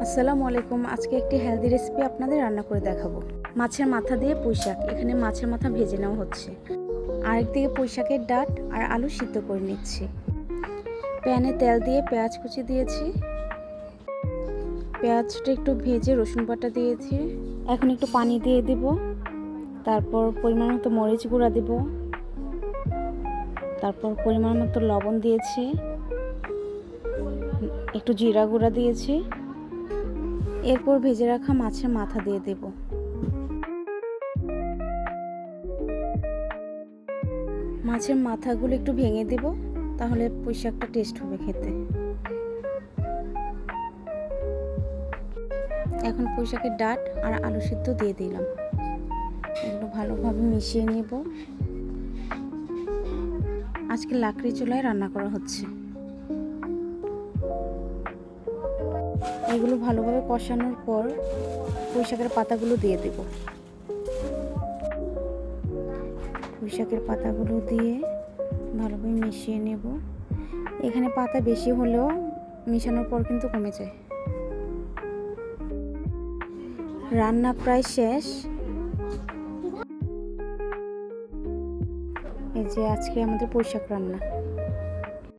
আসসালামু আলাইকুম। আজকে একটি হেলদি রেসিপি আপনাদের রান্না করে দেখাবো। মাছের মাথা দিয়ে পুঁইশাক। এখানে মাছের মাথা ভেজে নেওয়া হচ্ছে। আরেকদিকে পুঁইশাকের ডাঁট আর আলু সিদ্ধ করে নিচ্ছি। প্যানে তেল দিয়ে পেঁয়াজ কুচি দিয়েছি। পেঁয়াজটা একটু ভেজে রসুন বাটা দিয়েছি। এখন একটু পানি দিয়ে দেব। তারপর পরিমাণ মতো মরিচ গুঁড়া দেব। তারপর পরিমাণ মতো লবণ দিয়েছি। একটু জিরা গুঁড়া দিয়েছি। এরপর ভেজে রাখা মাছের মাথা দিয়ে দেব। মাছের মাথাগুলো একটু ভেঙে দেব, তাহলে পুঁইশাকটা টেস্ট হবে খেতে। এখন পুঁইশাকের ডাঁট আর আলু সিদ্ধ দিয়ে দিলাম। এগুলো ভালোভাবে মিশিয়ে নেব। আজকে লাকড়ি চুলায় রান্না করা হচ্ছে। এগুলো ভালোভাবে কষানোর পর পুঁইশাকের পাতাগুলো দিয়ে দেব। পুঁইশাকের পাতাগুলো দিয়ে ভালোভাবে মিশিয়ে নেব। এখানে পাতা বেশি হলেও মিশানোর পর কিন্তু কমে যায়। রান্না প্রায় শেষ। এই যে আজকে আমাদের পুঁইশাক রান্না।